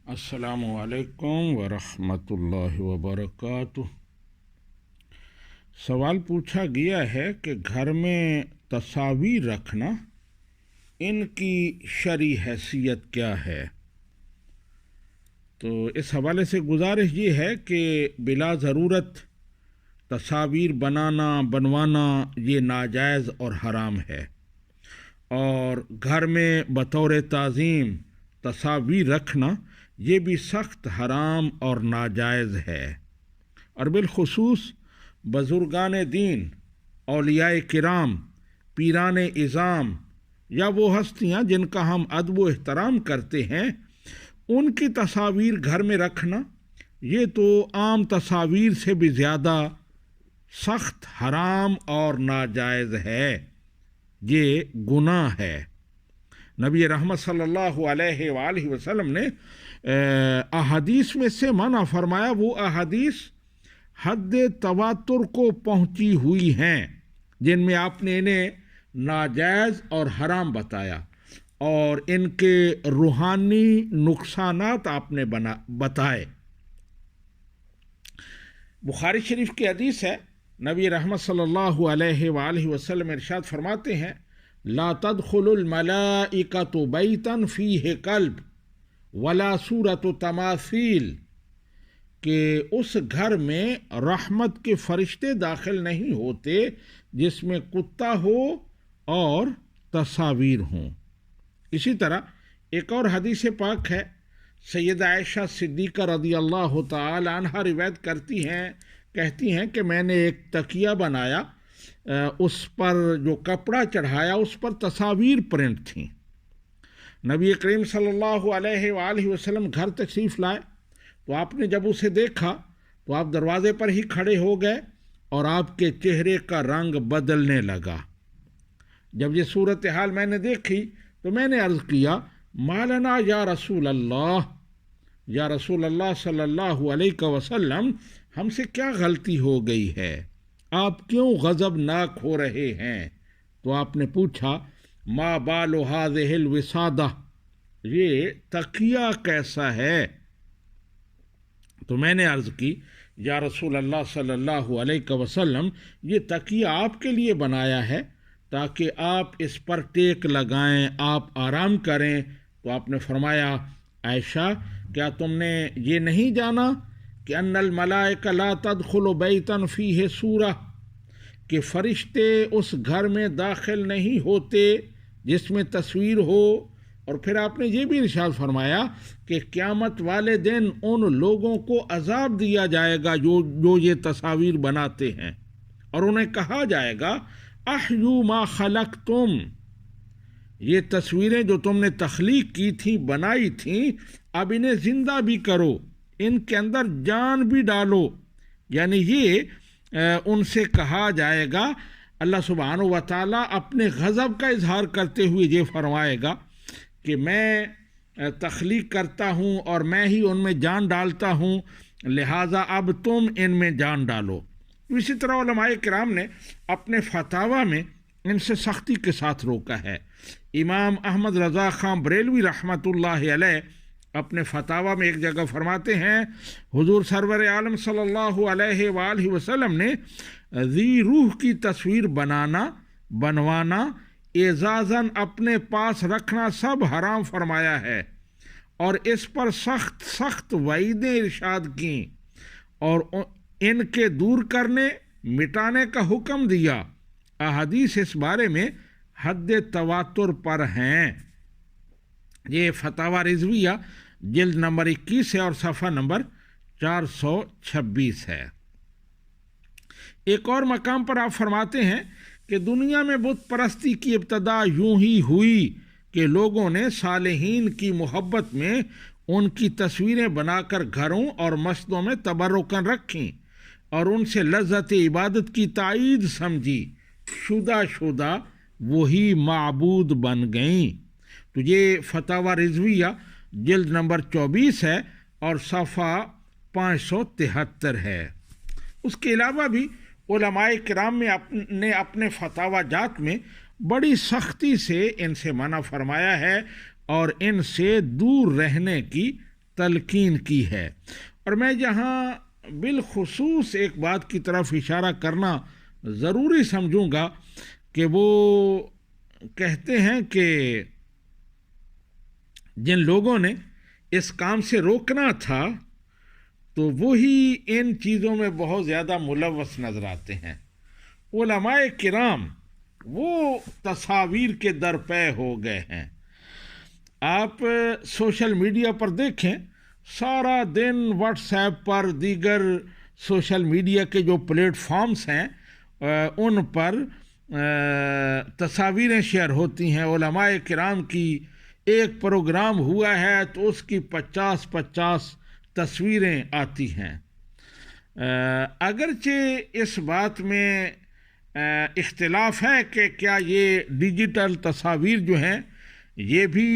السلام علیکم ورحمۃ اللہ وبرکاتہ۔ سوال پوچھا گیا ہے کہ گھر میں تصاویر رکھنا، ان کی شرعی حیثیت کیا ہے؟ تو اس حوالے سے گزارش یہ ہے کہ بلا ضرورت تصاویر بنوانا یہ ناجائز اور حرام ہے، اور گھر میں بطور تعظیم تصاویر رکھنا یہ بھی سخت حرام اور ناجائز ہے، اور بالخصوص بزرگان دین، اولیاء کرام، پیران اعظام یا وہ ہستیاں جن کا ہم ادب و احترام کرتے ہیں، ان کی تصاویر گھر میں رکھنا یہ تو عام تصاویر سے بھی زیادہ سخت حرام اور ناجائز ہے، یہ گناہ ہے۔ نبی رحمت صلی اللہ علیہ وآلہ وسلم نے احادیث میں سے منع فرمایا، وہ احادیث حد تواتر کو پہنچی ہوئی ہیں جن میں آپ نے انہیں ناجائز اور حرام بتایا، اور ان کے روحانی نقصانات آپ نے بتائے۔ بخاری شریف کی حدیث ہے، نبی رحمت صلی اللہ علیہ وآلہ وسلم ارشاد فرماتے ہیں، لا تدخل الملائکۃ بیتا فیہ کلب ولا صورت تماثیل، کہ اس گھر میں رحمت کے فرشتے داخل نہیں ہوتے جس میں کتا ہو اور تصاویر ہوں۔ اسی طرح ایک اور حدیث پاک ہے، سیدہ عائشہ صدیقہ رضی اللہ تعالی عنہ روایت کہتی ہیں کہ میں نے ایک تکیہ بنایا، اس پر جو کپڑا چڑھایا اس پر تصاویر پرنٹ تھیں۔ نبی کریم صلی اللہ علیہ وآلہ وسلم گھر تشریف لائے تو آپ نے جب اسے دیکھا تو آپ دروازے پر ہی کھڑے ہو گئے اور آپ کے چہرے کا رنگ بدلنے لگا۔ جب یہ صورتحال میں نے دیکھی تو میں نے عرض کیا، ما لنا یا رسول اللہ صلی اللہ علیہ وسلم، ہم سے کیا غلطی ہو گئی ہے، آپ کیوں غضبناک ہو رہے ہیں؟ تو آپ نے پوچھا، ما بال هذه الوسادہ، یہ تکیہ کیسا ہے؟ تو میں نے عرض کی، یا رسول اللہ صلی اللہ علیہ وسلم، یہ تکیہ آپ کے لیے بنایا ہے تاکہ آپ اس پر ٹیک لگائیں، آپ آرام کریں۔ تو آپ نے فرمایا، عائشہ کیا تم نے یہ نہیں جانا کہ ان الملائکہ لا تدخل بیتا فیہ سورہ، کہ فرشتے اس گھر میں داخل نہیں ہوتے جس میں تصویر ہو؟ اور پھر آپ نے یہ بھی ارشاد فرمایا کہ قیامت والے دن ان لوگوں کو عذاب دیا جائے گا جو یہ تصاویر بناتے ہیں، اور انہیں کہا جائے گا، احیوا ما خلقتم، یہ تصویریں جو تم نے تخلیق کی تھیں، بنائی تھیں، اب انہیں زندہ بھی کرو، ان کے اندر جان بھی ڈالو۔ یعنی یہ ان سے کہا جائے گا، اللہ سبحانہ و تعالیٰ اپنے غضب کا اظہار کرتے ہوئے یہ فرمائے گا کہ میں تخلیق کرتا ہوں اور میں ہی ان میں جان ڈالتا ہوں، لہٰذا اب تم ان میں جان ڈالو۔ اسی طرح علماء کرام نے اپنے فتاویٰ میں ان سے سختی کے ساتھ روکا ہے۔ امام احمد رضا خان بریلوی رحمۃ اللہ علیہ اپنے فتاویٰ میں ایک جگہ فرماتے ہیں، حضور سرور عالم صلی اللہ علیہ وآلہ وسلم نے ذی روح کی تصویر بنوانا، اعزازاً اپنے پاس رکھنا سب حرام فرمایا ہے، اور اس پر سخت وعیدیں ارشاد کیں، اور ان کے دور کرنے مٹانے کا حکم دیا۔ احادیث اس بارے میں حد تواتر پر ہیں۔ یہ فتاوی رضویہ جلد نمبر 21 ہے اور صفحہ نمبر 426 ہے۔ ایک اور مقام پر آپ فرماتے ہیں کہ دنیا میں بت پرستی کی ابتدا یوں ہی ہوئی کہ لوگوں نے صالحین کی محبت میں ان کی تصویریں بنا کر گھروں اور مسجدوں میں تبرکاً رکھیں اور ان سے لذت عبادت کی تائید سمجھی، شدہ وہی معبود بن گئیں۔ تو یہ فتاوی رضویہ جلد نمبر 24 ہے اور صفحہ 573 ہے۔ اس کے علاوہ بھی علماء کرام نے اپنے فتاوی جات میں بڑی سختی سے ان سے منع فرمایا ہے اور ان سے دور رہنے کی تلقین کی ہے۔ اور میں یہاں بالخصوص ایک بات کی طرف اشارہ کرنا ضروری سمجھوں گا کہ وہ کہتے ہیں کہ جن لوگوں نے اس کام سے روکنا تھا تو وہی ان چیزوں میں بہت زیادہ ملوث نظر آتے ہیں۔ علماء کرام وہ تصاویر کے درپے ہو گئے ہیں۔ آپ سوشل میڈیا پر دیکھیں، سارا دن واٹس ایپ پر دیگر سوشل میڈیا کے جو پلیٹ فارمز ہیں ان پر تصاویریں شیئر ہوتی ہیں۔ علماء کرام کی ایک پروگرام ہوا ہے تو اس کی 50 تصویریں آتی ہیں۔ اگرچہ اس بات میں اختلاف ہے کہ کیا یہ ڈیجیٹل تصاویر جو ہیں یہ بھی